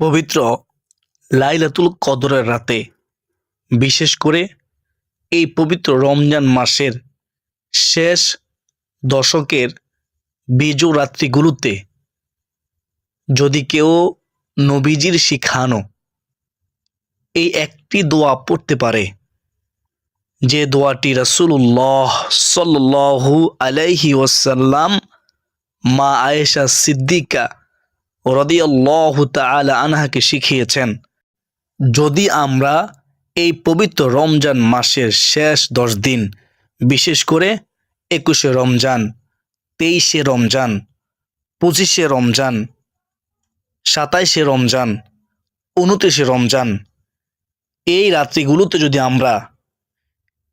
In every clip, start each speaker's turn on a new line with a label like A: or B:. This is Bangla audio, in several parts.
A: পবিত্র লাইলাতুল কদরের রাতে, বিশেষ করে এই পবিত্র রমজান মাসের শেষ দশকের বেজো রাত্রিগুলোতে যদি কেউ নবীজির শিখানো এই একটি দোয়া পড়তে পারে, যে দোয়াটি রাসূলুল্লাহ সাল্লাল্লাহু আলাইহি ওয়াসাল্লাম মা আয়েশা সিদ্দিকা রাদিয়াল্লাহু তাআলা আনহাকে শিখিয়েছেন, যদি আমরা এই পবিত্র রমজান মাসের শেষ 10 দিন, বিশেষ করে 21শে রমজান, 23শে রমজান, 25শে রমজান, 27শে রমজান, 29শে রমজান, এই রাত্রিগুলোতে যদি আমরা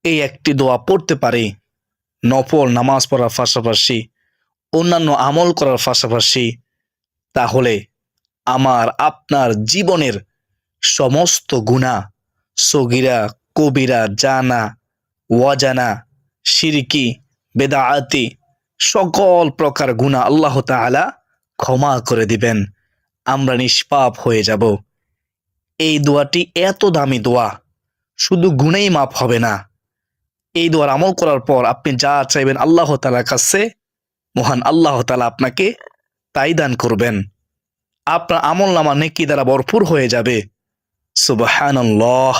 A: এই একটি দোয়া পড়তে পারি, নফল নামাজ পড়ার পাশাপাশি অন্যান্য আমল করার পাশাপাশি, তাহলে আমার আপনার জীবনের সমস্ত গুনাহ, সগীরা কবিরা, জানা ওয়াজানা, শিরকি, বেদাআতি, সকল প্রকার গুনাহ আল্লাহ তাআলা ক্ষমা করে দিবেন। আমরা নিষ্পাপ হয়ে যাব। এই দোয়াটি এত দামি দোয়া, শুধু গুনাহই মাফ হবে না, এই দোয়ার আমল করার পর আপনি যা চাইবেন আল্লাহ তাআলার কাছে মহান আল্লাহ তাআলা আপনাকে তাই দান করবেন। আপনার আমলনামা নেকি দ্বারা ভরপুর হয়ে যাবে। সুবহানাল্লাহ।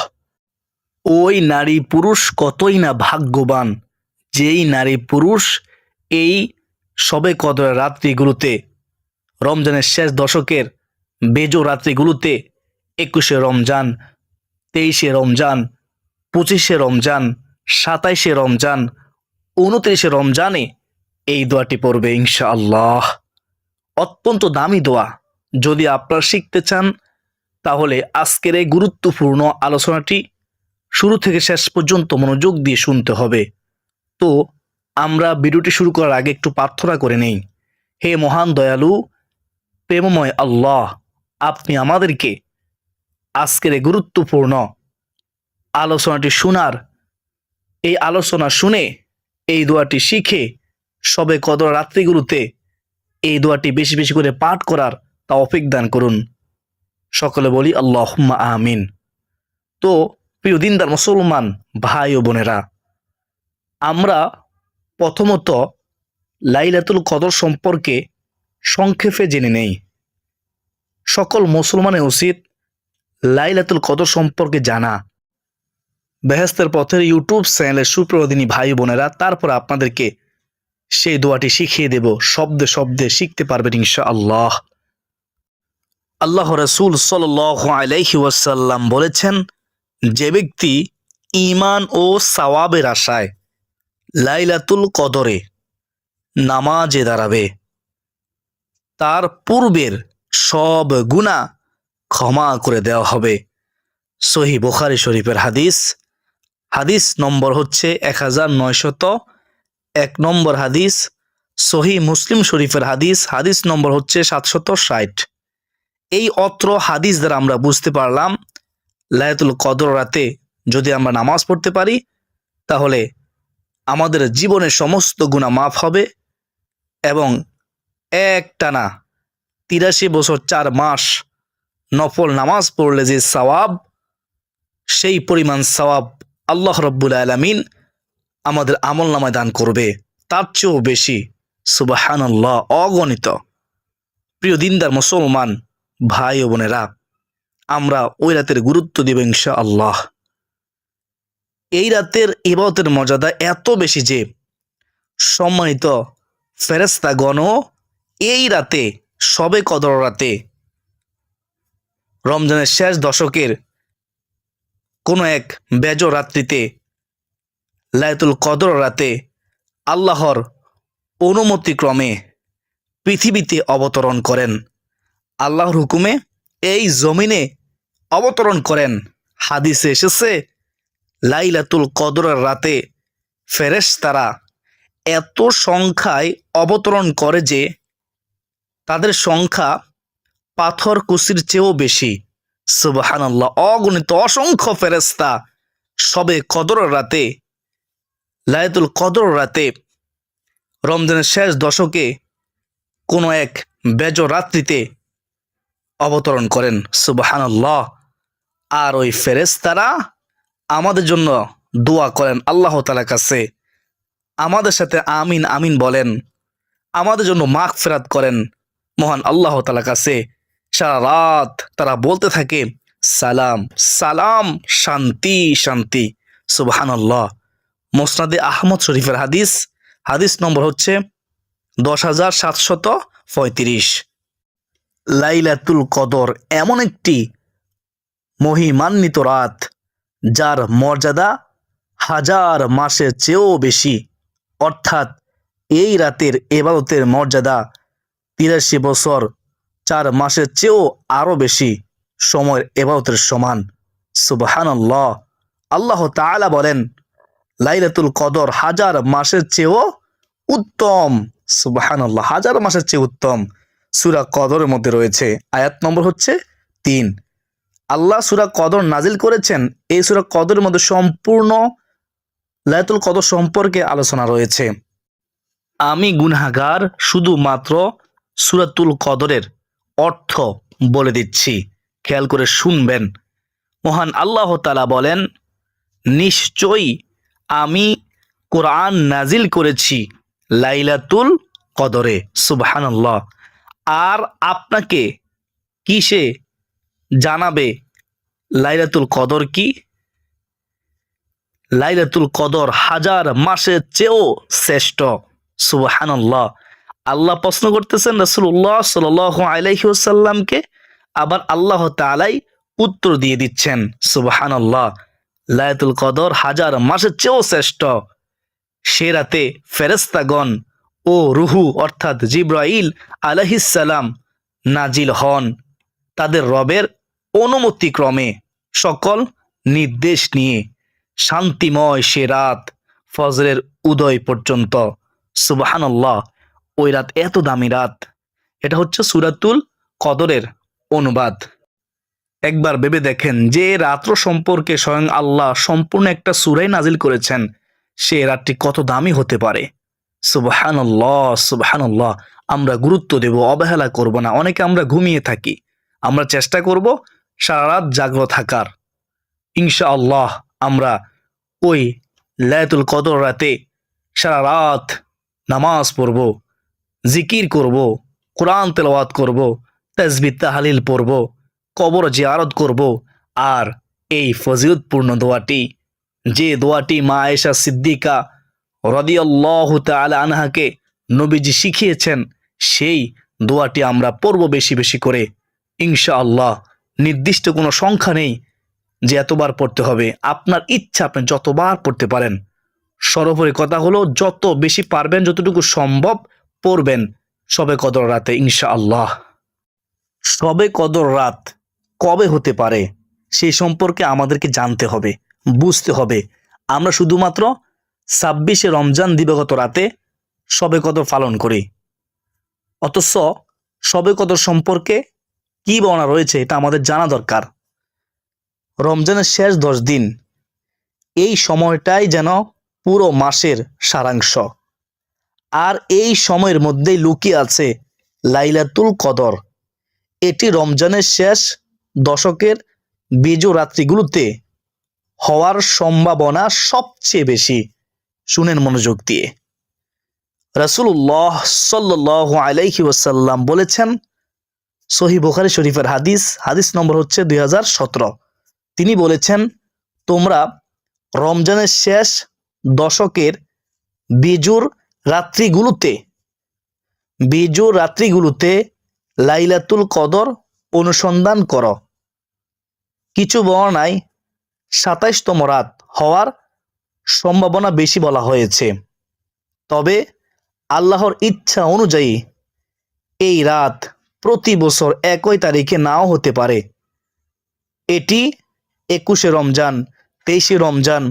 A: ওই নারী পুরুষ কতই না ভাগ্যবান, যেই নারী পুরুষ এই শবে কদরের রাত্রিগুলোতে, রমজানের শেষ দশকের বেজো রাত্রিগুলোতে, 21শে রমজান, 23শে রমজান, 25শে রমজান, 27শে রমজান, 29শে রমজানে এই দোয়াটি পড়বে ইনশাআল্লাহ। অত্যন্ত দামি দোয়া। যদি আপনারা শিখতে চান, তাহলে আজকের এই গুরুত্বপূর্ণ আলোচনাটি শুরু থেকে শেষ পর্যন্ত মনোযোগ দিয়ে শুনতে হবে। তো আমরা ভিডিওটি শুরু করার আগে একটু প্রার্থনা করে নেই। হে মহান দয়ালু প্রেমময় আল্লাহ, আপনি আমাদেরকে আজকের এই গুরুত্বপূর্ণ আলোচনাটি শোনার, এই আলোচনা শুনে এই দোয়াটি শিখে শবে কদর রাত্রিগুলোতে এই দোয়াটি বেশি বেশি করে পাঠ করার তৌফিক দান করুন। সকলে বলি আল্লাহুম্মা আমিন। তো প্রিয় দিনদার মুসলমান ভাই ও বোনেরা, আমরা প্রথমত লাইলাতুল কদর সম্পর্কে সংক্ষেপে জেনে নেই। সকল মুসলমানের উচিত লাইলাতুল কদর সম্পর্কে জানা। বেহেশতের পথের ইউটিউব চ্যানেলের সুপ্রদিনী ভাই বোনেরা, তারপর আপনাদেরকে সেই দোয়াটি শিখিয়ে দেব, শব্দে শব্দে শিখতে পারবেন ইনশাআল্লাহ। আল্লাহ রাসূল সাল্লাল্লাহু আলাইহি ওয়াসাল্লাম বলেছেন, যে ব্যক্তি ঈমান ও সওয়াবের আশায় লাইলাতুল কদরে নামাজে দাঁড়াবে, তার পূর্বের সব গুনাহ ক্ষমা করে দেওয়া হবে। সহিহ বুখারী শরীফের হাদিস। হাদিস নম্বর হচ্ছে 1901 নম্বর হাদিস। সহিহ মুসলিম শরীফের হাদিস, হাদিস নম্বর হচ্ছে 760। এই অত্র হাদিস দ্বারা আমরা বুঝতে পারলাম, লাইলাতুল কদর রাতে যদি আমরা নামাজ পড়তে পারি, তাহলে আমাদের জীবনের সমস্ত গুনাহ মাফ হবে এবং একটানা 83 বছর 4 মাস নফল নামাজ পড়লে যে সওয়াব, সেই পরিমাণ সওয়াব আল্লাহ রাব্বুল আলামিন আমাদের আমলনামায় দান করবে, তার চেয়েও বেশি। সুবহানাল্লাহ, অগণিত। প্রিয় দিনদার মুসলমান ভাই ও বোনেরা, আমরা ওই রাতের গুরুত্ব দেব ইনশাআল্লাহ। এই রাতের ইবাদতের মর্যাদা এত বেশি যে সম্মানিত ফেরেশতাগণও এই রাতে, শবে কদর রাতে, রমজানের শেষ দশকের কোনো এক বেজো রাত্রিতে, লাইলাতুল কদর রাতে আল্লাহর অনুমতিক্রমে পৃথিবীতে অবতরণ করেন। আল্লাহর হুকুমে এই জমিনে অবতরণ করেন। হাদিসে এসেছে, লাইলাতুল কদরের রাতে ফেরেশতারা এত সংখ্যায় অবতরণ করে যে তাদের সংখ্যা পাথর কুসির চেয়েও বেশি। সুবহানাল্লাহ, অগণিত অসংখ্য ফেরেশতা শবে কদরের রাতে, লাইলাতুল কদর রাতে, রমজানের শেষ দশকে কোনো এক বেজো রাত্রিতে অবতরণ করেন। সুবহানাল্লাহ। আর ওই ফেরেশতারা আমাদের জন্য দোয়া করেন আল্লাহ তাআলার কাছে, আমাদের সাথে আমিন আমিন বলেন, আমাদের জন্য মাগফিরাত করেন মহান আল্লাহ তাআলার কাছে। সারা রাত তারা বলতে থাকে সালাম সালাম, শান্তি শান্তি। সুবহানাল্লাহ। মুসনাদে আহমদ শরীফের হাদিস, হাদিস নম্বর হচ্ছে 10,735। লাইলাতুল কদর এমন একটি মহিমান্বিত রাত যার মর্যাদা হাজার মাসের চেয়েও বেশি, অর্থাৎ এই রাতের ইবাদতের মর্যাদা 83 বছর 4 মাসের চেয়েও আরও বেশি সময়ের ইবাদতের সমান। সুবহানাল্লাহ। আল্লাহ তাআলা বলেন লাইলাতুল কদর হাজার মাসের চেয়েও উত্তম। সুবহানাল্লাহ, হাজার মাসের চেয়ে উত্তম। সূরা কদরের মধ্যে রয়েছে, আয়াত নম্বর হচ্ছে 3। আল্লাহ সূরা কদর নাজিল করেছেন। এই সূরা কদরের মধ্যে সম্পূর্ণ লাইলাতুল কদর সম্পর্কে আলোচনা রয়েছে। আমি গুনাহগার, শুধুমাত্র সূরাতুল কদরের অর্থ বলে দিচ্ছি, খেয়াল করে শুনবেন। মহান আল্লাহ তাআলা বলেন, নিশ্চয়ই আমি কোরআন নাজিল করেছি লাইলাতুল কদরে। সুবহানাল্লাহ। আর আপনাকে কিসে জানাবে লাইলাতুল কদর কি? লাইলাতুল কদর হাজার মাসের চেয়েও শ্রেষ্ঠ। সুবহানাল্লাহ। আল্লাহ প্রশ্ন করতেছেন রাসূলুল্লাহ সাল্লাল্লাহু আলাইহি ওয়াসাল্লামকে, আবার আল্লাহ তাআলাই উত্তর দিয়ে দিচ্ছেন। সুবহানাল্লাহ। লাইলাতুল কদর হাজার মাসের চেয়েও শ্রেষ্ঠ। সে রাতে ফেরেশতাগণ ও রুহু অর্থাৎ জিবরাইল আলাইহিস সালাম নাজিল হন তাদের রবের অনুমতিক্রমে সকল নির্দেশ নিয়ে। শান্তিময় সে রাত ফজরের উদয় পর্যন্ত। সুবহানাল্লাহ। ওই রাত এত দামি রাত। এটা হচ্ছে সূরাতুল কদরের অনুবাদ। একবার ভেবে দেখেন যে রাত্র সম্পর্কে স্বয়ং আল্লাহ সম্পূর্ণ একটা সূরাই নাজিল করেছেন, সে রাতটি কত দামি হতে পারে। সুবহানাল্লাহ সুবহানাল্লাহ। আমরা গুরুত্ব দেব, অবহেলা করব না। অনেকে আমরা ঘুমিয়ে থাকি, আমরা চেষ্টা করব সারা রাত জাগ্রত থাকার। ইনশাআল্লাহ আমরা ওই লাইলাতুল কদর রাতে সারা রাত নামাজ পড়ব, জিকির করব, কোরআন তেলাওয়াত করব, তাসবিহ তাহলিল পড়ব, কবর জিয়ারত করব। আর এই ফজিলতপূর্ণ দোয়াটি, যে দোয়াটি মা আয়েশা সিদ্দিকা রাদিয়াল্লাহু তাআলা আনহাকে নবীজি শিখিয়েছেন, সেই দোয়াটি আমরা পড়ব বেশি বেশি করে ইনশাআল্লাহ। নির্দিষ্ট কোনো সংখ্যা নেই যে এতবার পড়তে হবে, আপনার ইচ্ছা, আপনি যতবার পড়তে পারেন। সর্বোপরি কথা হলো যত বেশি পারবেন, যতটুকু সম্ভব পড়বেন শবে কদর রাতে ইনশাআল্লাহ। শবে কদর রাত কবে হতে পারে সেই সম্পর্কে আমাদেরকে জানতে হবে, বুঝতে হবে। আমরা শুধুমাত্র 26শে রমজান দিবাগত রাতে শবে কদর পালন করি, অথচ শবে কদর সম্পর্কে কি বর্ণনা রয়েছে এটা আমাদের জানা দরকার। রমজানের শেষ 10 দিন, এই সময়টাই যেন পুরো মাসের সারাংশ। আর এই সময়ের মধ্যেই লুকিয়ে আছে লাইলাতুল কদর। এটি রমজানের শেষ দশকের বিজু রাত্রিগুলোতে হওয়ার সম্ভাবনা সবচেয়ে বেশি। শুনেন মনোযোগ দিয়ে। রাসূলুল্লাহ সাল্লাল্লাহু আলাইহি ওয়াসাল্লাম বলেছেন, সহিহ বুখারী শরীফের হাদিস, হাদিস নম্বর হচ্ছে 2017। তিনি বলেছেন, তোমরা রমজানের শেষ দশকের বিজুর রাত্রিগুলোতে লাইলাতুল কদর অনুসন্ধান করো। কিছু বর্ণনায় 27তম রাত হওয়ার সম্ভাবনা বেশি বলা হয়েছে। তবে আল্লাহর ইচ্ছা অনুযায়ী এই রাত প্রতি বছর একই তারিখে নাও হতে পারে। এটি 21শে রমজান, 23শে রমজান,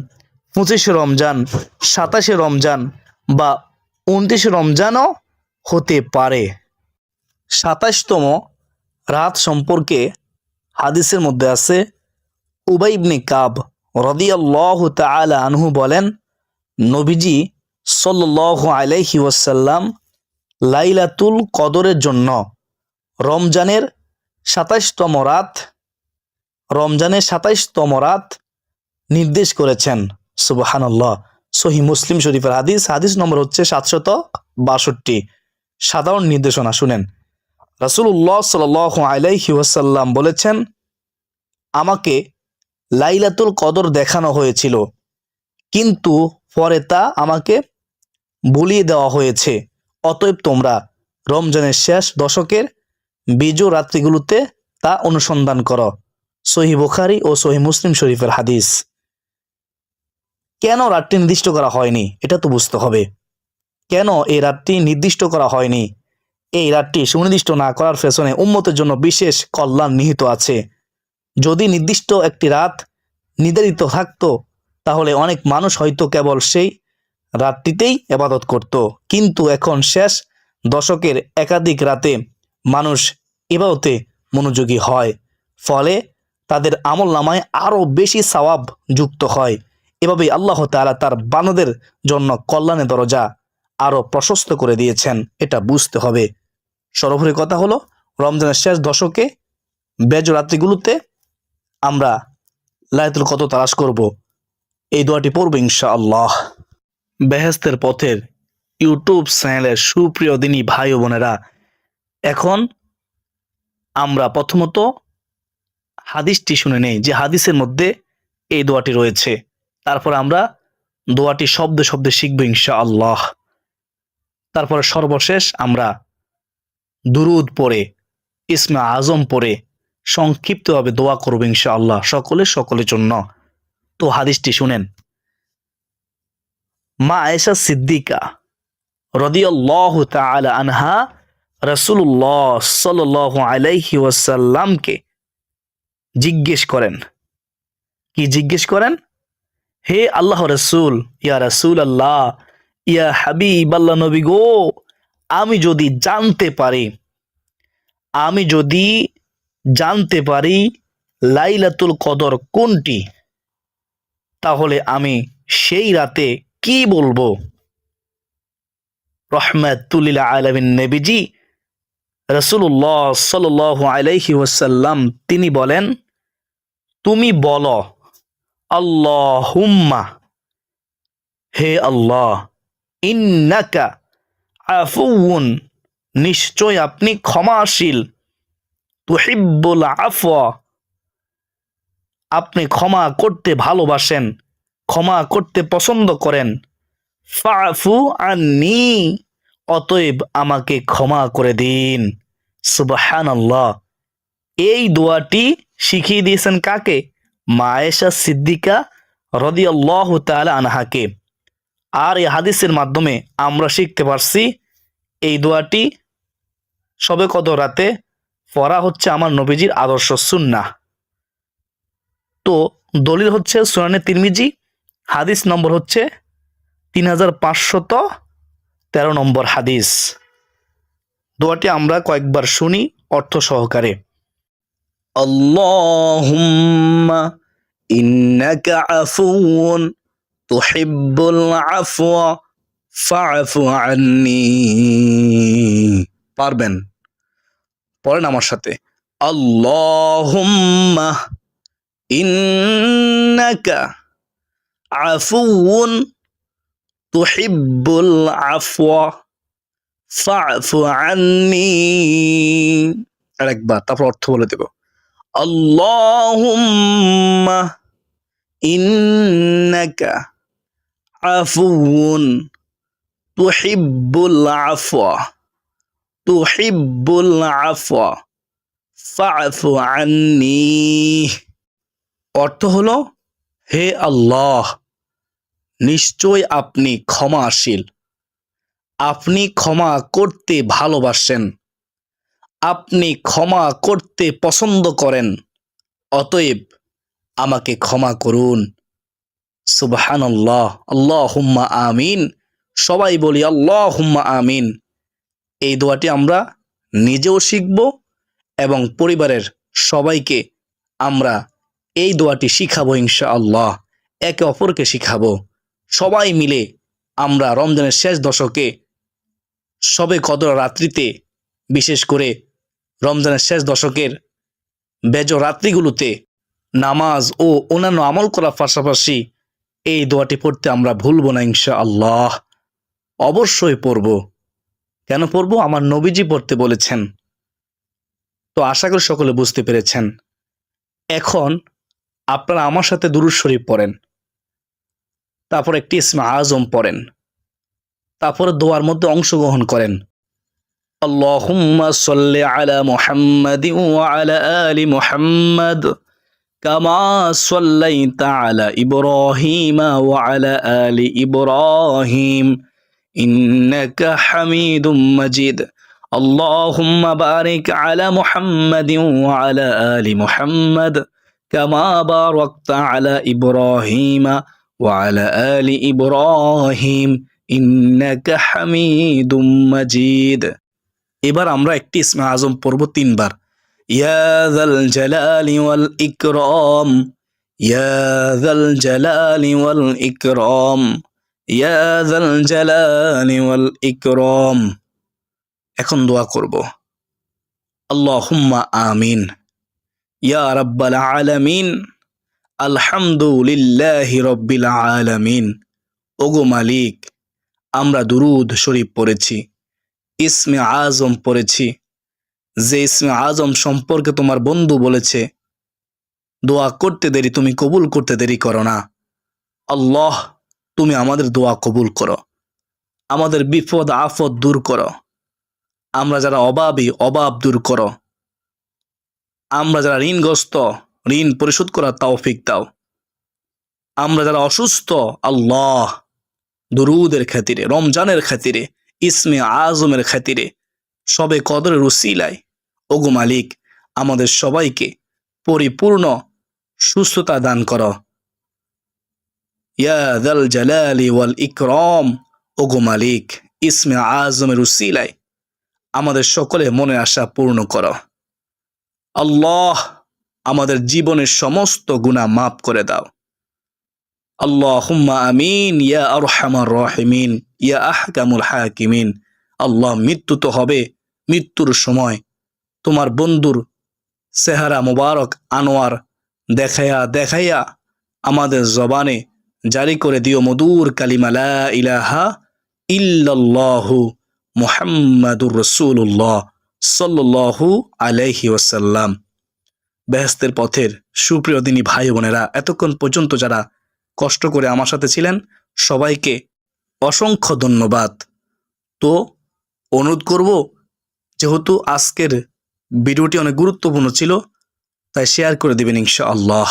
A: 25শে রমজান, 27শে রমজান বা 29শে রমজানও হতে পারে। 27তম রাত সম্পর্কে হাদিসের মধ্যে আছে, উবাই ইবনে কাব রাদিয়াল্লাহু তাআলা আনহু বলেন, নবীজি সাল্লাল্লাহু আলাইহি ওয়াসাল্লাম লাইলাতুল কদরের জন্য রমজানের 27তম রাত, রমজানের 27তম রাত নির্দেশ করেছেন। সুবহানাল্লাহ। সহিহ মুসলিম শরীফের হাদিস, হাদিস নম্বর হচ্ছে 762। সাধারণ নির্দেশনা শুনেন। রাসূলুল্লাহ সাল্লাল্লাহু আলাইহি ওয়াসাল্লাম বলেছেন, আমাকে লাইলাতুল কদর দেখানো হয়েছিল, কিন্তু পরে তা আমাকে ভুলিয়ে দেওয়া হয়েছে। অতএব তোমরা রমজানের শেষ দশকের বিজু রাত্রিগুলোতে তা অনুসন্ধান করো। সহিহ বুখারী ও সহিহ মুসলিম শরীফের হাদিস। কেন রাতটি নির্দিষ্ট করা হয়নি এটা তো বুঝতে হবে। কেন এই রাতটি নির্দিষ্ট করা হয়নি? এই রাতটি সুনির্দিষ্ট না করার পেছনে উম্মতের জন্য বিশেষ কল্যাণ নিহিত আছে। যদি নির্দিষ্ট একটি রাত নির্ধারিত থাকতো, তাহলে অনেক মানুষ হয়তো কেবল সেই রাতটিতেই ইবাদত করত। কিন্তু এখন শেষ দশকের একাধিক রাতে মানুষ ইবাদতে মনোযোগী হয়, ফলে তাদের আমল নামায় আরও বেশি সওয়াব যুক্ত হয়। এভাবেই আল্লাহ তাআলা তার বান্দাদের জন্য কল্যাণের দরজা আরও প্রশস্ত করে দিয়েছেন, এটা বুঝতে হবে। সর্বোপরি কথা হলো, রমজানের শেষ দশকে বেজ রাত্রিগুলোতে আমরা লাইলাতুল কদর তালাশ করব। এই দোয়াটি পড়ব ইনশাআল্লাহ। বেহেশতের পথের ইউটিউব চ্যানেলের সুপ্রিয় দিনী ভাই ও বোনেরা, এখন আমরা প্রথমত হাদিসটি শুনে নেই, যে হাদিসের মধ্যে এই দোয়াটি রয়েছে। তারপর আমরা দোয়াটি শব্দে শব্দে শিখব ইনশাআল্লাহ। তারপরে সর্বশেষ আমরা দুরুদ পড়ে, ইসমে আজম পড়ে সংক্ষিপ্তভাবে দোয়া করব ইনশাআল্লাহ, সকলের জন্য। তো হাদিসটি শুনেন। মা আয়েশা সিদ্দিকা রাদিয়াল্লাহু তাআলা আনহা রাসূলুল্লাহ সাল্লাল্লাহু আলাইহি ওয়াসাল্লামকে জিজ্ঞেস করেন। কি জিজ্ঞেস করেন? হে আল্লাহ রাসূল, ইয়া রাসূলুল্লাহ, ইয়া হাবিবাল্লাহ, নবী গো, আমি যদি জানতে পারি লাইলাতুল কদর কোনটি, তাহলে আমি সেই রাতে কি বলবো? রহমাতুল লিল আলামিন নবীজি রাসূলুল্লাহ সাল্লাল্লাহু আলাইহি ওয়াসাল্লাম তিনি বলেন, তুমি বলো, আল্লাহুম্মা, হে আল্লাহ, ইন্নাকা আফুউন, নিশ্চয় আপনি ক্ষমাশীল, তুহিব্বুল আফওয়া, আপনি ক্ষমা করতে ভালোবাসেন, ক্ষমা করতে পছন্দ করেন। ফাফু আন্নি, অতএব আমাকে ক্ষমা করে দিন। সুবহানাল্লাহ। এই দোয়াটি শিখিয়ে দিয়েছেন কাকে? মা আয়েশা সিদ্দিকা রাদিয়াল্লাহু তাআলা আনহাকে। আর এই হাদিসের মাধ্যমে আমরা শিখতে পারছি, এই দোয়াটি শবে কদর রাতে পড়া হচ্ছে আমার নবীজির আদর্শ সুন্নাহ। তো দলিল হচ্ছে সুনানে তিরমিজি, হাদিস নম্বর হচ্ছে 3513 নম্বর হাদিস। দোয়াটি আমরা কয়েকবার শুনি অর্থ সহকারে। আল্লাহুম্মা ইন্নাকা আফুউন তুহিব্বুল আফওয়া ফা'ফু আন্নি। পারবেন? পড়েন আমার সাথে। আল্লাহুম্মা ইন্নাকা আফুউন তুহিব্বুল আফওয়া ফা'ফু আন্নি। আরেকবার, তারপর অর্থ বলে দেব। আল্লাহুম্মা ইন্নাকা আফুউন তুহিব্বুল আফওয়া ফা'ফু আন্নি। অর্থ হলো, হে আল্লাহ, নিশ্চয় আপনি ক্ষমাশীল, আপনি ক্ষমা করতে ভালোবাসেন, আপনি ক্ষমা করতে পছন্দ করেন, অতএব আমাকে ক্ষমা করুন। সুবহানাল্লাহ। আল্লাহুম্মা আমিন। সবাই বলি আল্লাহুম্মা আমিন। এই দোয়াটি আমরা নিজেও শিখব এবং পরিবারের সবাইকে আমরা এই দোয়াটি শিখাবো ইনশাআল্লাহ। একে অপরকে শিখাবো। সবাই মিলে আমরা রমজানের শেষ দশকে শবে কদর রাত্রিতে, বিশেষ করে রমজানের শেষ দশকের বেজর রাত্রিগুলোতে নামাজ ও অন্যান্য আমল করার পাশাপাশি এই দোয়াটি পড়তে আমরা ভুলব না ইনশাআল্লাহ। অবশ্যই পড়ব। কেন পড়ব? আমার নবীজি পড়তে বলেছেন। তো আশা করি সকলে বুঝতে পেরেছেন। এখন আপনারা আমার সাথে দুরূদ শরীফ পড়েন, তারপর একটি ইসমে আজম পড়েন, তারপরে দোয়ার মধ্যে অংশগ্রহণ করেন। আল্লাহুম্মা সাল্লি আলা মুহাম্মাদিন ওয়া আলা আলি মুহাম্মাদ কামা সাল্লাইতা আলা ইব্রাহিম ওয়া আলা আলি ইব্রাহিম ইন্নাকা হামিদুম মাজিদ। আল্লাহুম্মা বারিক আলা মুহাম্মাদিন ওয়া আলা আলি মুহাম্মাদ কামা বারাকতা আলা ইব্রাহিম ওয়া আলা আলি ইব্রাহিম ইন্নাকা হামিদুম মাজিদ। এবার আমরা একটি ইসমে আজম পড়ব 3 বার। ইয়া যাল জালালি ওয়াল ইকরাম, ইয়া যাল জালালি ওয়াল ইকরাম, ইয়া যাল জালালি ওয়াল ইকরাম। এখন দোয়া করব। আল্লাহুম্মা আমিন। ইয়া রাব্বাল আলামিন, আলহামদুলিল্লাহি রাব্বিল আলামিন। ওগো মালিক, আমরা দুরূদ শরীফ পড়েছি, ইসমে আজম পড়েছি, যে ইসমে আজম সম্পর্কে তোমার বন্ধু বলেছে দোয়া করতে দেরি তুমি কবুল করতে দেরি করো না। আল্লাহ, তুমি আমাদের দোয়া কবুল করো, আমাদের বিপদ আফত দূর করো, আমরা যারা অভাবী অভাব দূর করো, আমরা যারা ঋণগ্রস্ত ঋণ পরিশোধ করার তৌফিক দাও, আমরা যারা অসুস্থ আল্লাহ দুরূদের খাতিরে, রমজানের খাতিরে, ইসমে আজমের খাতিরে, সবে কদরের উসিলায় ওগো মালিক আমাদের সবাইকে পরিপূর্ণ সুস্থতা দান করো। ইয়া যাল জালালি ওয়াল ইকরাম, ওগো মালিক ইসমে আজমের উসিলায় আমাদের সকলে মনে আশা পূর্ণ করো। আল্লাহ, আমাদের জীবনের সমস্ত গুনাহ মাফ করে দাও। আল্লাহুম্মা আমিন ইয়া আরহামার রাহিমিন ইয়া আহকামুল হাকিমিন। আল্লাহ, মৃত্যু তো হবে, মৃত্যুর সময় তোমার বন্ধুর চেহারা মুবারক আনোয়ার দেখাইয়া দেখাইয়া আমাদের জবানে জারি করে দিও মধুর কালিমা লা ইলাহা ইল্লাল্লাহু মুহাম্মাদুর রাসূলুল্লাহ সাল্লাল্লাহু আলাইহি ওয়াসাল্লাম। বেহেশতের পথের সুপ্রিয় দিনী ভাই বোনেরা, এতক্ষণ পর্যন্ত যারা কষ্ট করে আমার সাথে ছিলেন সবাইকে অসংখ্য ধন্যবাদ। তো অনুরোধ করব, যেহেতু আজকের ভিডিওটি অনেক গুরুত্বপূর্ণ ছিল তাই শেয়ার করে দিবেন ইনশাআল্লাহ।